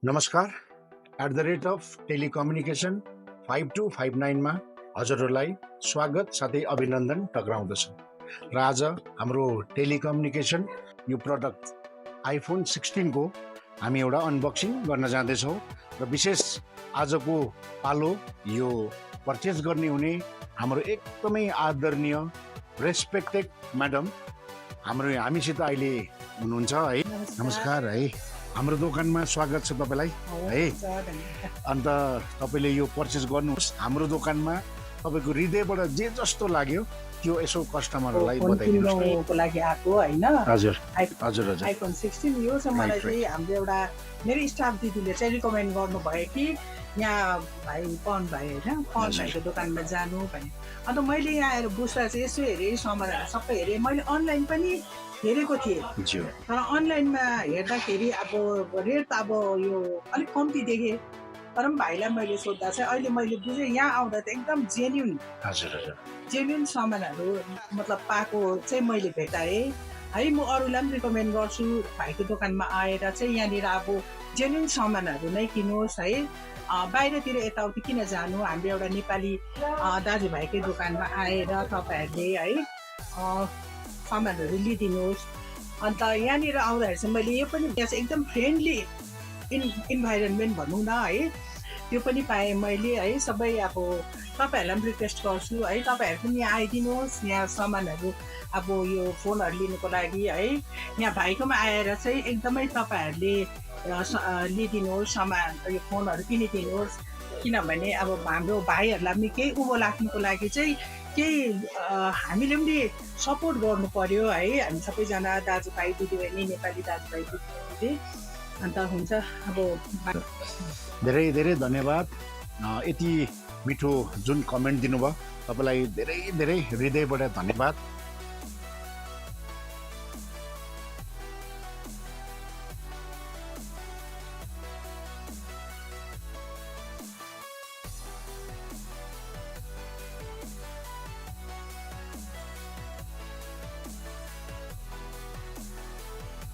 नमस्कार @टेलिकम्युनिकेसन 5259 मा हजुरहरूलाई स्वागत साथै अभिनन्दन टक्राउँदछु र आज हाम्रो टेलिकम्युनिकेसन यो प्रडक्ट आइफोन 16 को हामी एउटा अनबक्सिङ गर्न जाँदैछौँ र विशेष आजको पालो यो पर्चेस गर्ने हुने हाम्रो एकदमै आदरणीय रेस्पेक्टेड म्याडम हामीसित अहिले हुनुहुन्छ है। नमस्कार है, हाम्रो दोकानमा स्वागत छ तपाईलाई है। अन्त तपाईले यो पर्चेस गर्नुहोस् हाम्रो दोकानमा, तपाईको हृदयबाट जे जस्तो लाग्यो त्यो यसो कस्टमरहरूलाई बताइदिनुहोस् को लागि आएको हैन। हजुर हजुर हजुर आइफोन 16 यो चाहिँ मलाई चाहिँ हाम्रो एउटा मेरो स्टाफ दिदीले चाहिँ रिकमेन्ड गर्नु भयो कि यहाँ भाइ पवन भाइ हैन, पवन भाइको दोकानमा जानु भने। अन्त मैले यहाँ आएर बुझ्दा चाहिँ यसो हेरेँ, सामानहरू सबै हेरेँ, मैले अनलाइन पनि हेरेको थिएँ। तर अनलाइनमा हेर्दाखेरि अब रेट त अब यो अलिक कम्ती देखेँ। तर पनि भाइलाई मैले सोद्धा चाहिँ अहिले मैले बुझेँ यहाँ आउँदा त एकदम जेन्युन सामानहरू मतलब पाएको चाहिँ मैले भेटाएँ है। म अरूलाई पनि रिकमेन्ड गर्छु भाइको दोकानमा आएर चाहिँ यहाँनिर अब जेन्युन सामानहरू नै किन्नुहोस् है। बाहिरतिर यताउति किन जानु, हाम्रो एउटा नेपाली दाजुभाइकै दोकानमा आएर तपाईँहरूले है सामानहरू लिइदिनुहोस्। अन्त यहाँनिर आउँदाखेरि चाहिँ मैले यो पनि एकदम फ्रेन्डली इन्भाइरोमेन्ट भनौँ न है, त्यो पनि पाएँ मैले है। सबै अब तपाईँहरूलाई पनि रिक्वेस्ट गर्छु है, तपाईँहरू पनि यहाँ आइदिनुहोस्। यहाँ सामानहरू अब यो फोनहरू लिनुको लागि है, यहाँ भाइकोमा आएर चाहिँ एकदमै तपाईँहरूले लिइदिनुहोस्, सामान यो फोनहरू किनिदिनुहोस्। किनभने अब हाम्रो भाइहरूलाई पनि केही उँभो लाग्नुको लागि चाहिँ केही हामीले पनि सपोर्ट गर्नु पर्यो है। हामी सबैजना दाजुभाइ दिदीबहिनी, नेपाली दाजुभाइ दिदीबहिनीले। अन्त हुन्छ अब धेरै धेरै धन्यवाद। यति मिठो जुन कमेन्ट दिनुभयो, तपाईँलाई धेरै धेरै हृदयबाट धन्यवाद।